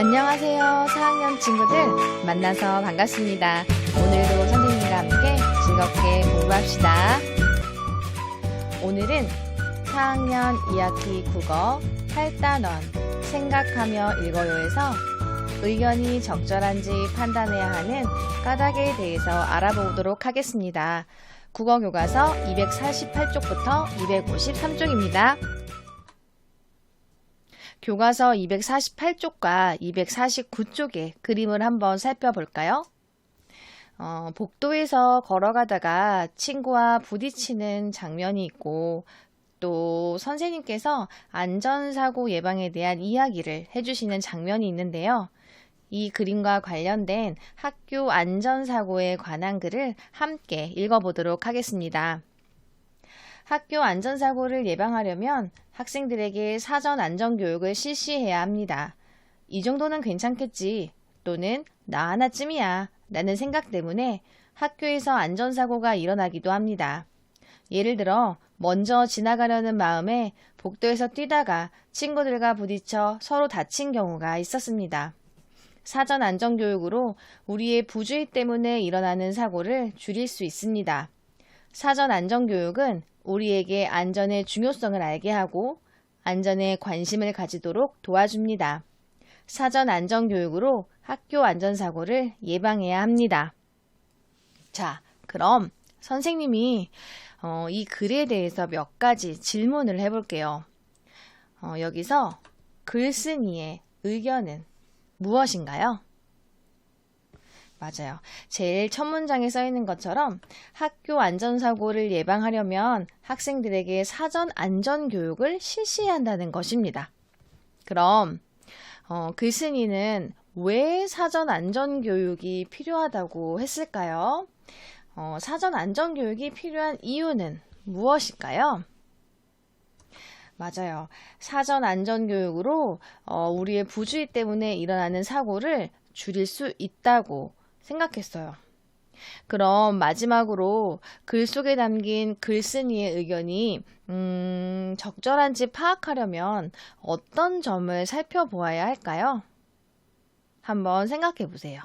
안녕하세요. 4학년 친구들 만나서 반갑습니다. 오늘도 선생님과 함께 즐겁게 공부합시다. 오늘은 4학년 2학기 국어 8단원 생각하며 읽어요에서 의견이 적절한지 판단해야 하는 까닭에 대해서 알아보도록 하겠습니다. 국어교과서 248쪽부터 253쪽입니다. 교과서 248쪽과 249쪽의 그림을 한번 살펴볼까요? 복도에서 걸어가다가 친구와 부딪히는 장면이 있고 또 선생님께서 안전사고 예방에 대한 이야기를 해주시는 장면이 있는데요. 이 그림과 관련된 학교 안전사고에 관한 글을 함께 읽어보도록 하겠습니다. 학교 안전사고를 예방하려면 학생들에게 사전 안전교육을 실시해야 합니다. 이 정도는 괜찮겠지 또는 나 하나쯤이야 라는 생각 때문에 학교에서 안전사고가 일어나기도 합니다. 예를 들어 먼저 지나가려는 마음에 복도에서 뛰다가 친구들과 부딪혀 서로 다친 경우가 있었습니다. 사전 안전교육으로 우리의 부주의 때문에 일어나는 사고를 줄일 수 있습니다. 사전 안전교육은 우리에게 안전의 중요성을 알게 하고 안전에 관심을 가지도록 도와줍니다. 사전 안전교육으로 학교 안전사고를 예방해야 합니다. 자, 그럼 선생님이 이 글에 대해서 몇 가지 질문을 해볼게요. 여기서 글쓴이의 의견은 무엇인가요? 맞아요. 제일 첫 문장에 써 있는 것처럼 학교 안전사고를 예방하려면 학생들에게 사전 안전교육을 실시해야 한다는 것입니다. 그럼 글쓴이는 왜 사전 안전교육이 필요하다고 했을까요? 사전 안전교육이 필요한 이유는 무엇일까요? 맞아요. 사전 안전교육으로 우리의 부주의 때문에 일어나는 사고를 줄일 수 있다고 생각했어요. 그럼 마지막으로 글 속에 담긴 글쓴이의 의견이 적절한지 파악하려면 어떤 점을 살펴보아야 할까요? 한번 생각해 보세요.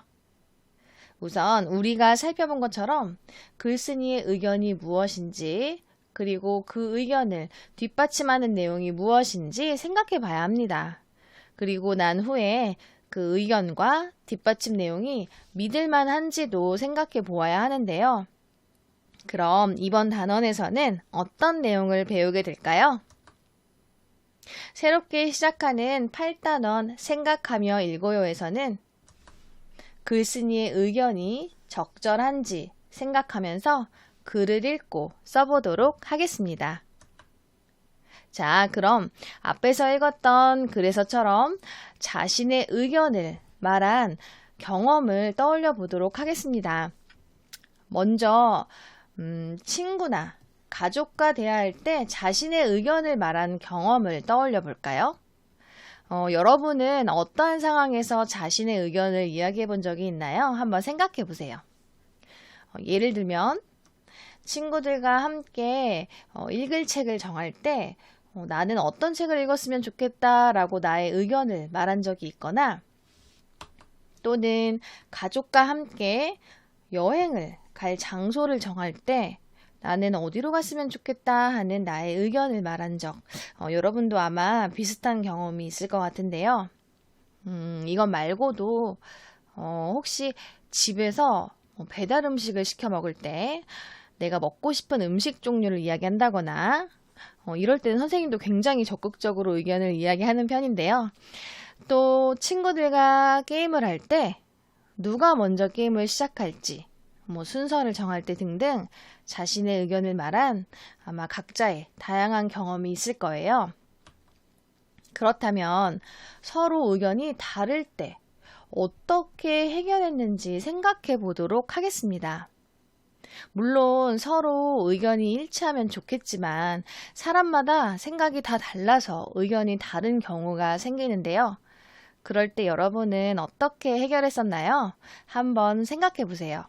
우선 우리가 살펴본 것처럼 글쓴이의 의견이 무엇인지 그리고 그 의견을 뒷받침하는 내용이 무엇인지 생각해 봐야 합니다. 그리고 난 후에 그 의견과 뒷받침 내용이 믿을만한지도 생각해 보아야 하는데요. 그럼 이번 단원에서는 어떤 내용을 배우게 될까요? 새롭게 시작하는 8단원 생각하며 읽어요에서는 글쓴이의 의견이 적절한지 생각하면서 글을 읽고 써보도록 하겠습니다. 자, 그럼 앞에서 읽었던 글에서처럼 자신의 의견을 말한 경험을 떠올려 보도록 하겠습니다. 먼저 친구나 가족과 대화할 때 자신의 의견을 말한 경험을 떠올려 볼까요? 여러분은 어떠한 상황에서 자신의 의견을 이야기해 본 적이 있나요? 한번 생각해 보세요. 예를 들면 친구들과 함께 읽을 책을 정할 때 나는 어떤 책을 읽었으면 좋겠다라고 나의 의견을 말한 적이 있거나 또는 가족과 함께 여행을 갈 장소를 정할 때 나는 어디로 갔으면 좋겠다 하는 나의 의견을 말한 적 여러분도 아마 비슷한 경험이 있을 것 같은데요. 이것 말고도 혹시 집에서 배달 음식을 시켜 먹을 때 내가 먹고 싶은 음식 종류를 이야기한다거나 이럴 때는 선생님도 굉장히 적극적으로 의견을 이야기하는 편인데요. 또 친구들과 게임을 할 때 누가 먼저 게임을 시작할지 순서를 정할 때 등등 자신의 의견을 말한 아마 각자의 다양한 경험이 있을 거예요. 그렇다면 서로 의견이 다를 때 어떻게 해결했는지 생각해 보도록 하겠습니다. 물론 서로 의견이 일치하면 좋겠지만 사람마다 생각이 다 달라서 의견이 다른 경우가 생기는데요. 그럴 때 여러분은 어떻게 해결했었나요? 한번 생각해 보세요.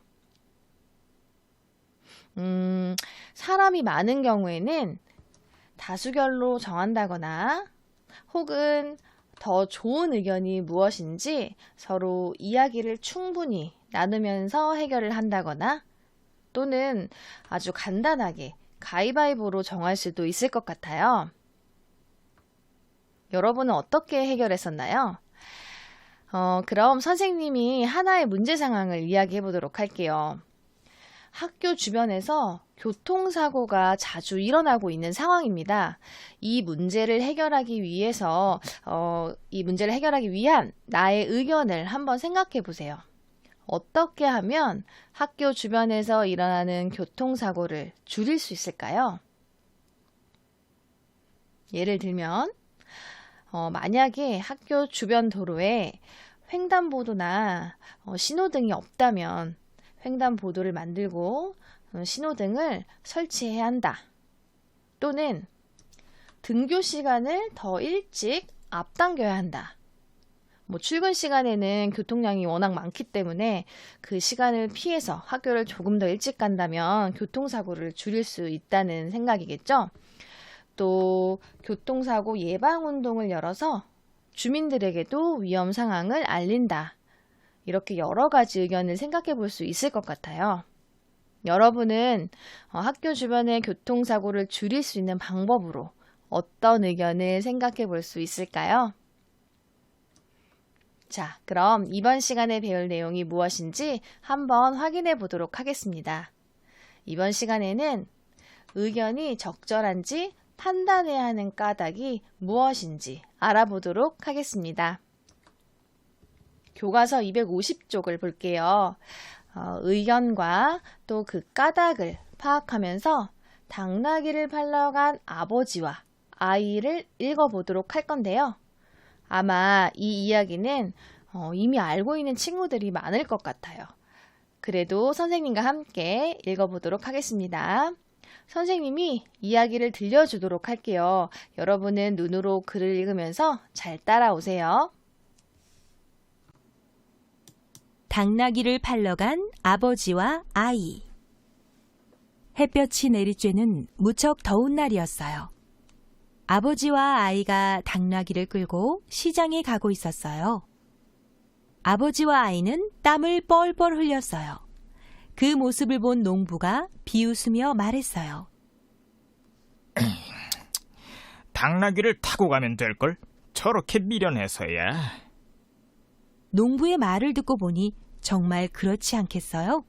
사람이 많은 경우에는 다수결로 정한다거나 혹은 더 좋은 의견이 무엇인지 서로 이야기를 충분히 나누면서 해결을 한다거나 또는 아주 간단하게 가위바위보로 정할 수도 있을 것 같아요. 여러분은 어떻게 해결했었나요? 그럼 선생님이 하나의 문제 상황을 이야기해 보도록 할게요. 학교 주변에서 교통사고가 자주 일어나고 있는 상황입니다. 이 문제를 해결하기 위한 나의 의견을 한번 생각해 보세요. 어떻게 하면 학교 주변에서 일어나는 교통사고를 줄일 수 있을까요? 예를 들면, 만약에 학교 주변 도로에 횡단보도나 신호등이 없다면 횡단보도를 만들고 신호등을 설치해야 한다. 또는 등교 시간을 더 일찍 앞당겨야 한다. 출근 시간에는 교통량이 워낙 많기 때문에 그 시간을 피해서 학교를 조금 더 일찍 간다면 교통사고를 줄일 수 있다는 생각이겠죠. 또 교통사고 예방운동을 열어서 주민들에게도 위험 상황을 알린다. 이렇게 여러 가지 의견을 생각해 볼 수 있을 것 같아요. 여러분은 학교 주변의 교통사고를 줄일 수 있는 방법으로 어떤 의견을 생각해 볼 수 있을까요? 자, 그럼 이번 시간에 배울 내용이 무엇인지 한번 확인해 보도록 하겠습니다. 이번 시간에는 의견이 적절한지 판단해야 하는 까닭이 무엇인지 알아보도록 하겠습니다. 교과서 250쪽을 볼게요. 의견과 또 그 까닭을 파악하면서 당나귀를 팔러 간 아버지와 아이를 읽어보도록 할 건데요. 아마 이 이야기는 이미 알고 있는 친구들이 많을 것 같아요. 그래도 선생님과 함께 읽어보도록 하겠습니다. 선생님이 이야기를 들려주도록 할게요. 여러분은 눈으로 글을 읽으면서 잘 따라오세요. 당나귀를 팔러 간 아버지와 아이. 햇볕이 내리쬐는 무척 더운 날이었어요. 아버지와 아이가 당나귀를 끌고 시장에 가고 있었어요. 아버지와 아이는 땀을 뻘뻘 흘렸어요. 그 모습을 본 농부가 비웃으며 말했어요. 당나귀를 타고 가면 될걸? 저렇게 미련해서야. 농부의 말을 듣고 보니 정말 그렇지 않겠어요?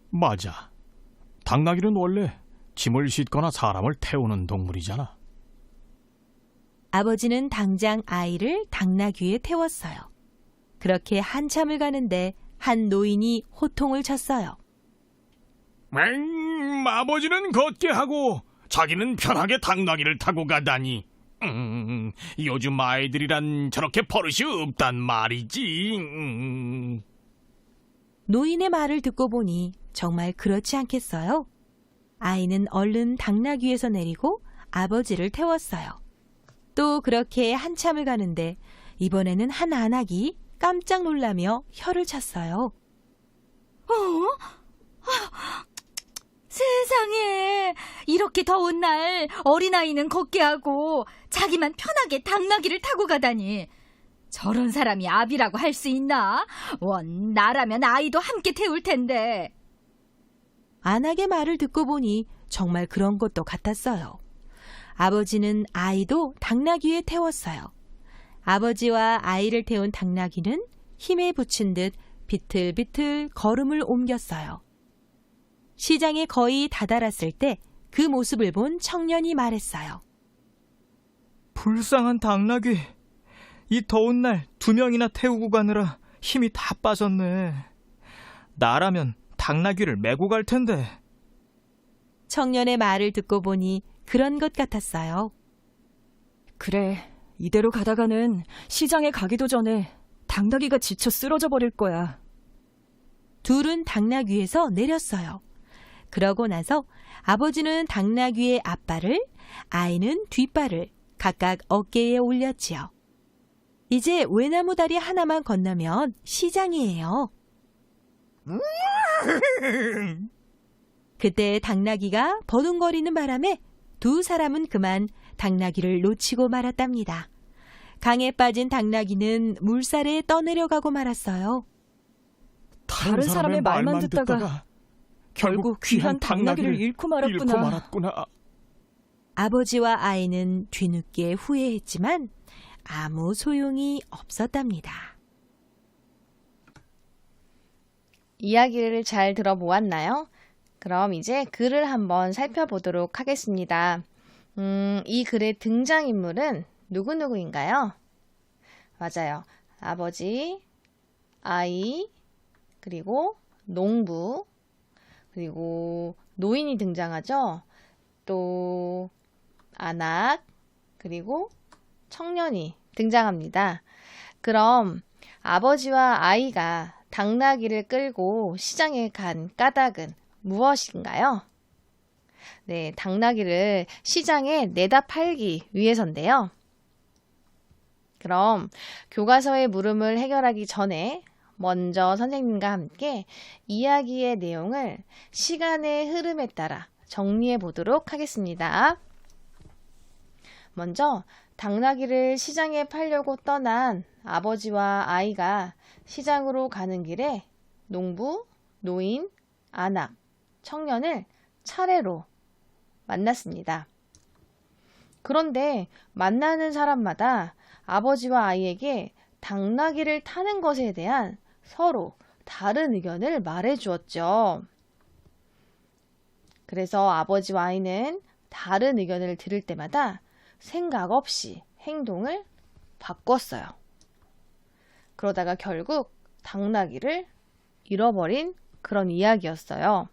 맞아. 당나귀는 원래 짐을 싣거나 사람을 태우는 동물이잖아. 아버지는 당장 아이를 당나귀에 태웠어요. 그렇게 한참을 가는데 한 노인이 호통을 쳤어요. 아버지는 걷게 하고 자기는 편하게 당나귀를 타고 가다니. 요즘 아이들이란 저렇게 버릇이 없단 말이지. 노인의 말을 듣고 보니 정말 그렇지 않겠어요? 아이는 얼른 당나귀에서 내리고 아버지를 태웠어요. 또 그렇게 한참을 가는데 이번에는 한 아낙이 깜짝 놀라며 혀를 찼어요. 세상에, 이렇게 더운 날 어린아이는 걷게 하고 자기만 편하게 당나귀를 타고 가다니. 저런 사람이 아비라고 할 수 있나? 나라면 아이도 함께 태울 텐데. 아낙의 말을 듣고 보니 정말 그런 것도 같았어요. 아버지는 아이도 당나귀에 태웠어요. 아버지와 아이를 태운 당나귀는 힘에 부친 듯 비틀비틀 걸음을 옮겼어요. 시장에 거의 다다랐을 때 그 모습을 본 청년이 말했어요. 불쌍한 당나귀. 이 더운 날 2명이나 태우고 가느라 힘이 다 빠졌네. 나라면 당나귀를 메고 갈 텐데. 청년의 말을 듣고 보니 그런 것 같았어요. 그래, 이대로 가다가는 시장에 가기도 전에 당나귀가 지쳐 쓰러져 버릴 거야. 둘은 당나귀에서 내렸어요. 그러고 나서 아버지는 당나귀의 앞발을, 아이는 뒷발을 각각 어깨에 올렸지요. 이제 외나무 다리 하나만 건너면 시장이에요. 그때 당나귀가 버둥거리는 바람에 두 사람은 그만 당나귀를 놓치고 말았답니다. 강에 빠진 당나귀는 물살에 떠내려가고 말았어요. 다른 사람의 말만 듣다가 결국 귀한 당나귀를 잃고 말았구나. 아버지와 아이는 뒤늦게 후회했지만 아무 소용이 없었답니다. 이야기를 잘 들어보았나요? 그럼 이제 글을 한번 살펴보도록 하겠습니다. 이 글의 등장인물은 누구누구인가요? 맞아요. 아버지, 아이, 그리고 농부, 그리고 노인이 등장하죠. 또 안악, 그리고 청년이 등장합니다. 그럼 아버지와 아이가 당나귀를 끌고 시장에 간 까닭은 무엇인가요? 네, 당나귀를 시장에 내다 팔기 위해서인데요. 그럼 교과서의 물음을 해결하기 전에 먼저 선생님과 함께 이야기의 내용을 시간의 흐름에 따라 정리해 보도록 하겠습니다. 먼저 당나귀를 시장에 팔려고 떠난 아버지와 아이가 시장으로 가는 길에 농부, 노인, 안악, 청년을 차례로 만났습니다. 그런데 만나는 사람마다 아버지와 아이에게 당나귀를 타는 것에 대한 서로 다른 의견을 말해 주었죠. 그래서 아버지와 아이는 다른 의견을 들을 때마다 생각 없이 행동을 바꿨어요. 그러다가 결국 당나귀를 잃어버린 그런 이야기였어요.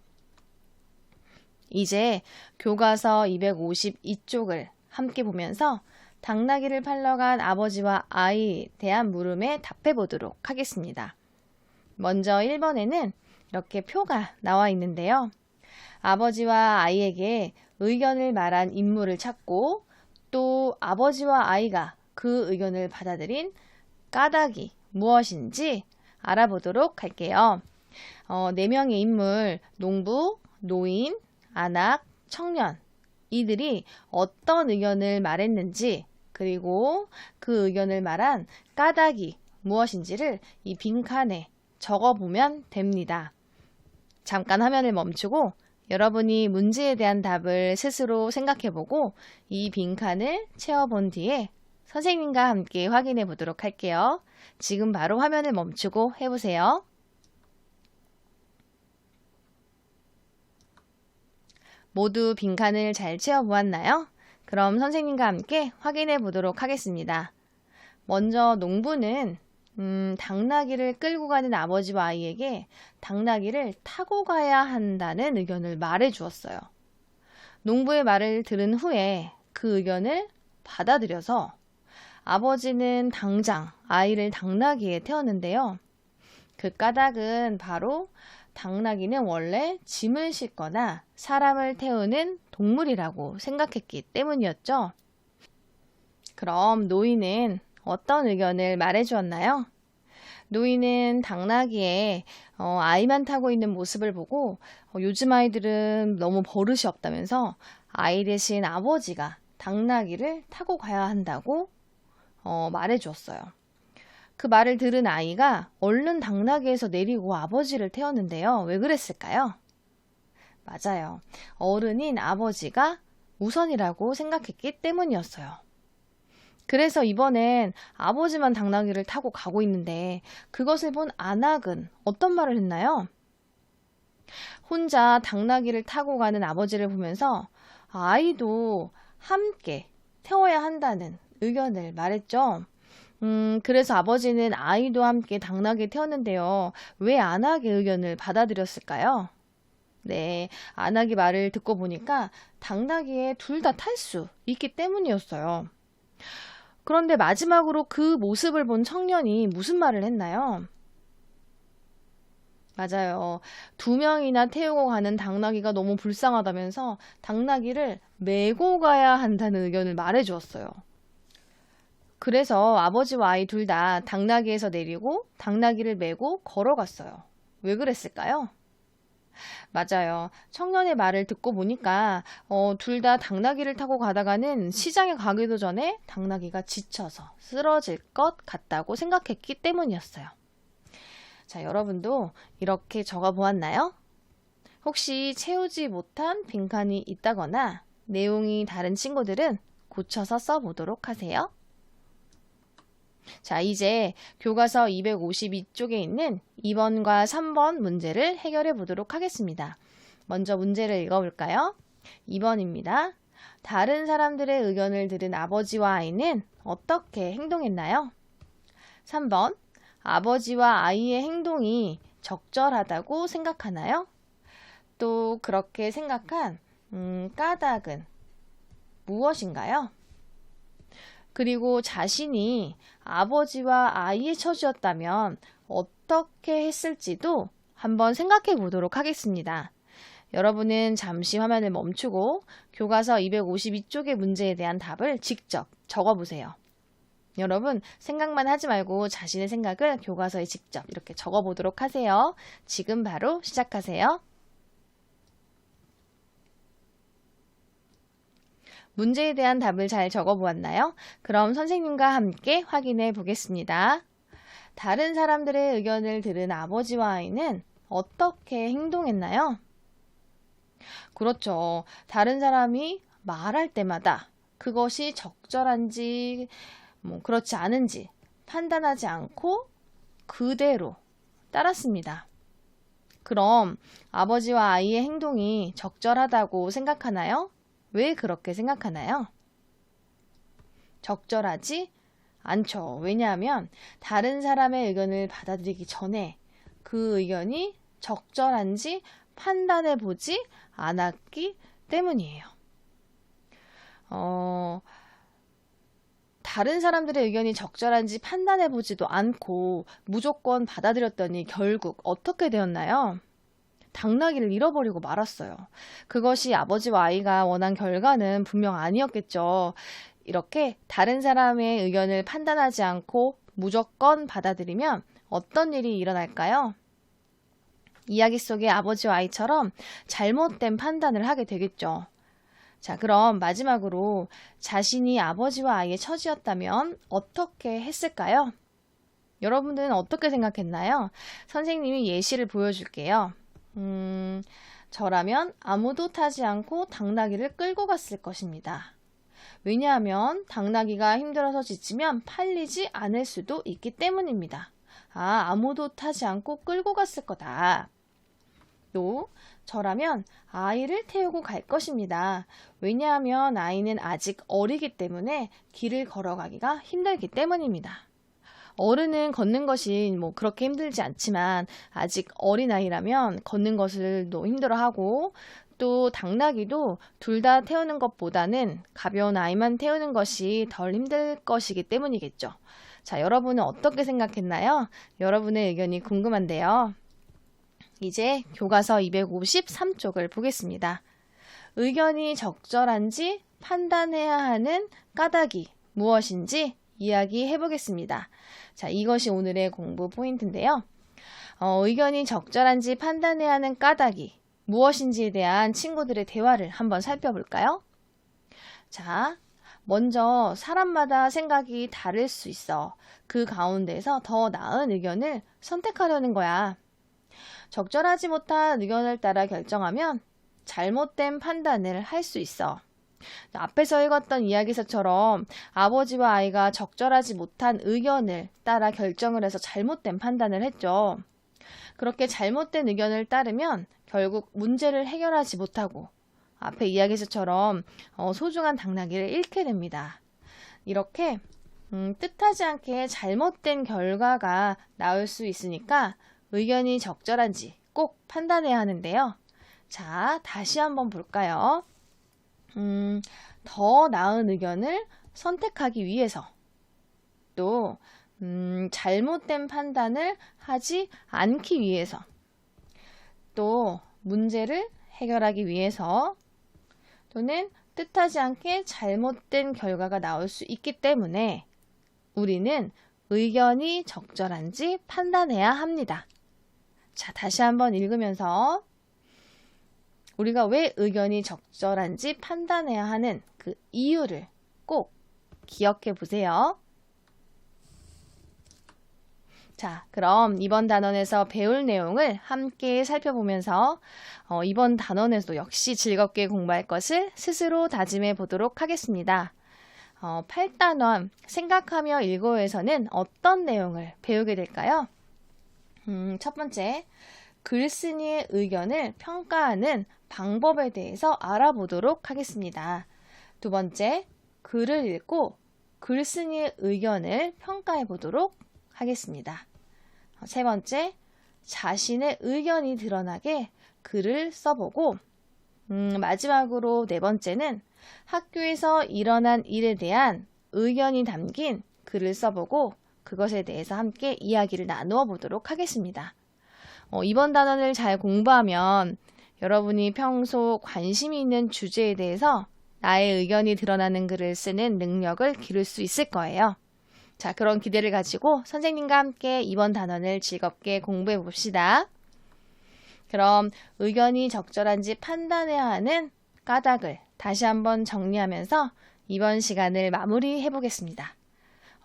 이제 교과서 252쪽을 함께 보면서 당나귀를 팔러 간 아버지와 아이에 대한 물음에 답해 보도록 하겠습니다. 먼저 1번에는 이렇게 표가 나와 있는데요. 아버지와 아이에게 의견을 말한 인물을 찾고 또 아버지와 아이가 그 의견을 받아들인 까닭이 무엇인지 알아보도록 할게요. 4명의 인물, 농부, 노인, 안악, 청년, 이들이 어떤 의견을 말했는지 그리고 그 의견을 말한 까닭이 무엇인지를 이 빈칸에 적어보면 됩니다. 잠깐 화면을 멈추고 여러분이 문제에 대한 답을 스스로 생각해보고 이 빈칸을 채워본 뒤에 선생님과 함께 확인해 보도록 할게요. 지금 바로 화면을 멈추고 해보세요. 모두 빈칸을 잘 채워보았나요? 그럼 선생님과 함께 확인해 보도록 하겠습니다. 먼저 농부는 당나귀를 끌고 가는 아버지와 아이에게 당나귀를 타고 가야 한다는 의견을 말해 주었어요. 농부의 말을 들은 후에 그 의견을 받아들여서 아버지는 당장 아이를 당나귀에 태웠는데요. 그 까닭은 바로 당나귀는 원래 짐을 싣거나 사람을 태우는 동물이라고 생각했기 때문이었죠. 그럼 노인은 어떤 의견을 말해 주었나요? 노인은 당나귀에 아이만 타고 있는 모습을 보고 요즘 아이들은 너무 버릇이 없다면서 아이 대신 아버지가 당나귀를 타고 가야 한다고 말해 주었어요. 그 말을 들은 아이가 얼른 당나귀에서 내리고 아버지를 태웠는데요. 왜 그랬을까요? 맞아요. 어른인 아버지가 우선이라고 생각했기 때문이었어요. 그래서 이번엔 아버지만 당나귀를 타고 가고 있는데 그것을 본 안악은 어떤 말을 했나요? 혼자 당나귀를 타고 가는 아버지를 보면서 아이도 함께 태워야 한다는 의견을 말했죠. 그래서 아버지는 아이도 함께 당나귀에 태웠는데요. 왜 안악의 의견을 받아들였을까요? 네, 안악의 말을 듣고 보니까 당나귀에 둘 다 탈 수 있기 때문이었어요. 그런데 마지막으로 그 모습을 본 청년이 무슨 말을 했나요? 맞아요. 2명이나 태우고 가는 당나귀가 너무 불쌍하다면서 당나귀를 메고 가야 한다는 의견을 말해 주었어요. 그래서 아버지와 아이 둘 다 당나귀에서 내리고 당나귀를 메고 걸어갔어요. 왜 그랬을까요? 맞아요. 청년의 말을 듣고 보니까 둘 다 당나귀를 타고 가다가는 시장에 가기도 전에 당나귀가 지쳐서 쓰러질 것 같다고 생각했기 때문이었어요. 자, 여러분도 이렇게 적어 보았나요? 혹시 채우지 못한 빈칸이 있다거나 내용이 다른 친구들은 고쳐서 써보도록 하세요. 자, 이제 교과서 252쪽에 있는 2번과 3번 문제를 해결해 보도록 하겠습니다. 먼저 문제를 읽어볼까요? 2번입니다. 다른 사람들의 의견을 들은 아버지와 아이는 어떻게 행동했나요? 3번. 아버지와 아이의 행동이 적절하다고 생각하나요? 또 그렇게 생각한 까닭은 무엇인가요? 그리고 자신이 아버지와 아이의 처지였다면 어떻게 했을지도 한번 생각해 보도록 하겠습니다. 여러분은 잠시 화면을 멈추고 교과서 252쪽의 문제에 대한 답을 직접 적어보세요. 여러분, 생각만 하지 말고 자신의 생각을 교과서에 직접 이렇게 적어보도록 하세요. 지금 바로 시작하세요. 문제에 대한 답을 잘 적어보았나요? 그럼 선생님과 함께 확인해 보겠습니다. 다른 사람들의 의견을 들은 아버지와 아이는 어떻게 행동했나요? 그렇죠. 다른 사람이 말할 때마다 그것이 적절한지 그렇지 않은지 판단하지 않고 그대로 따랐습니다. 그럼 아버지와 아이의 행동이 적절하다고 생각하나요? 왜 그렇게 생각하나요? 적절하지 않죠. 왜냐하면 다른 사람의 의견을 받아들이기 전에 그 의견이 적절한지 판단해 보지 않았기 때문이에요. 다른 사람들의 의견이 적절한지 판단해 보지도 않고 무조건 받아들였더니 결국 어떻게 되었나요? 당나귀를 잃어버리고 말았어요. 그것이 아버지와 아이가 원한 결과는 분명 아니었겠죠. 이렇게 다른 사람의 의견을 판단하지 않고 무조건 받아들이면 어떤 일이 일어날까요? 이야기 속의 아버지와 아이처럼 잘못된 판단을 하게 되겠죠. 자, 그럼 마지막으로 자신이 아버지와 아이의 처지였다면 어떻게 했을까요? 여러분들은 어떻게 생각했나요? 선생님이 예시를 보여줄게요. 저라면 아무도 타지 않고 당나귀를 끌고 갔을 것입니다. 왜냐하면 당나귀가 힘들어서 지치면 팔리지 않을 수도 있기 때문입니다. 아무도 타지 않고 끌고 갔을 거다. 또 저라면 아이를 태우고 갈 것입니다. 왜냐하면 아이는 아직 어리기 때문에 길을 걸어가기가 힘들기 때문입니다. 어른은 걷는 것이 그렇게 힘들지 않지만 아직 어린아이라면 걷는 것을 또 힘들어하고 또 당나귀도 둘 다 태우는 것보다는 가벼운 아이만 태우는 것이 덜 힘들 것이기 때문이겠죠. 자, 여러분은 어떻게 생각했나요? 여러분의 의견이 궁금한데요. 이제 교과서 253쪽을 보겠습니다. 의견이 적절한지 판단해야 하는 까닭이 무엇인지 이야기해 보겠습니다. 자, 이것이 오늘의 공부 포인트인데요. 의견이 적절한지 판단해야 하는 까닭이 무엇인지에 대한 친구들의 대화를 한번 살펴볼까요? 자, 먼저 사람마다 생각이 다를 수 있어. 그 가운데서 더 나은 의견을 선택하려는 거야. 적절하지 못한 의견을 따라 결정하면 잘못된 판단을 할 수 있어. 앞에서 읽었던 이야기서처럼 아버지와 아이가 적절하지 못한 의견을 따라 결정을 해서 잘못된 판단을 했죠. 그렇게 잘못된 의견을 따르면 결국 문제를 해결하지 못하고 앞에 이야기서처럼 소중한 당나귀를 잃게 됩니다. 이렇게 뜻하지 않게 잘못된 결과가 나올 수 있으니까 의견이 적절한지 꼭 판단해야 하는데요. 자, 다시 한번 볼까요? 더 나은 의견을 선택하기 위해서 또 잘못된 판단을 하지 않기 위해서 또 문제를 해결하기 위해서 또는 뜻하지 않게 잘못된 결과가 나올 수 있기 때문에 우리는 의견이 적절한지 판단해야 합니다. 자, 다시 한번 읽으면서 우리가 왜 의견이 적절한지 판단해야 하는 그 이유를 꼭 기억해 보세요. 자, 그럼 이번 단원에서 배울 내용을 함께 살펴보면서 이번 단원에서도 역시 즐겁게 공부할 것을 스스로 다짐해 보도록 하겠습니다. 8단원 생각하며 읽어요에서는 어떤 내용을 배우게 될까요? 첫 번째, 글쓴이의 의견을 평가하는 방법에 대해서 알아보도록 하겠습니다. 두 번째, 글을 읽고 글쓴이의 의견을 평가해 보도록 하겠습니다. 세 번째, 자신의 의견이 드러나게 글을 써보고 마지막으로 네 번째는 학교에서 일어난 일에 대한 의견이 담긴 글을 써보고 그것에 대해서 함께 이야기를 나누어 보도록 하겠습니다. 이번 단원을 잘 공부하면 여러분이 평소 관심이 있는 주제에 대해서 나의 의견이 드러나는 글을 쓰는 능력을 기를 수 있을 거예요. 자, 그런 기대를 가지고 선생님과 함께 이번 단원을 즐겁게 공부해 봅시다. 그럼 의견이 적절한지 판단해야 하는 까닭을 다시 한번 정리하면서 이번 시간을 마무리해 보겠습니다.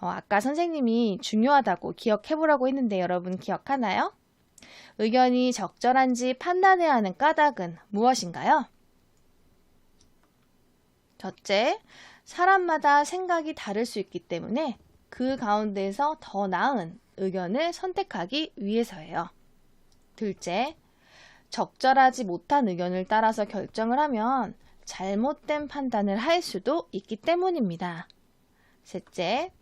아까 선생님이 중요하다고 기억해 보라고 했는데 여러분 기억하나요? 의견이 적절한지 판단해야 하는 까닭은 무엇인가요? 첫째, 사람마다 생각이 다를 수 있기 때문에 그 가운데서 더 나은 의견을 선택하기 위해서예요. 둘째, 적절하지 못한 의견을 따라서 결정을 하면 잘못된 판단을 할 수도 있기 때문입니다. 셋째,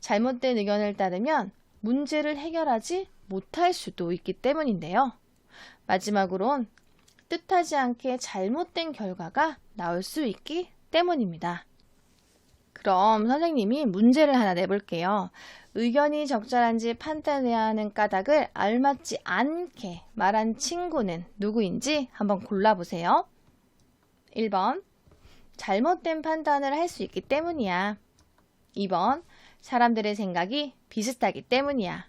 잘못된 의견을 따르면 문제를 해결하지 못할 수도 있기 때문인데요. 마지막으론 뜻하지 않게 잘못된 결과가 나올 수 있기 때문입니다. 그럼 선생님이 문제를 하나 내볼게요. 의견이 적절한지 판단해야 하는 까닭을 알맞지 않게 말한 친구는 누구인지 한번 골라보세요. 1번, 잘못된 판단을 할 수 있기 때문이야. 2번, 사람들의 생각이 비슷하기 때문이야.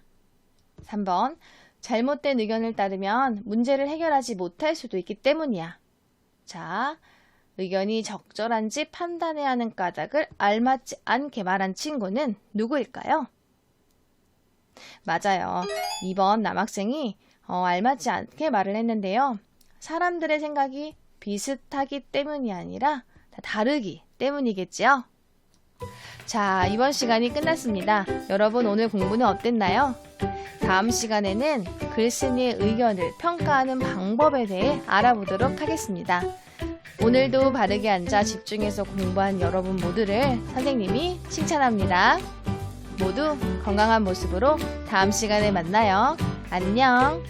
3번, 잘못된 의견을 따르면 문제를 해결하지 못할 수도 있기 때문이야. 자, 의견이 적절한지 판단해야 하는 까닭을 알맞지 않게 말한 친구는 누구일까요? 맞아요. 2번 남학생이 알맞지 않게 말을 했는데요. 사람들의 생각이 비슷하기 때문이 아니라 다르기 때문이겠지요? 자, 이번 시간이 끝났습니다. 여러분 오늘 공부는 어땠나요? 다음 시간에는 글쓴이의 의견을 평가하는 방법에 대해 알아보도록 하겠습니다. 오늘도 바르게 앉아 집중해서 공부한 여러분 모두를 선생님이 칭찬합니다. 모두 건강한 모습으로 다음 시간에 만나요. 안녕!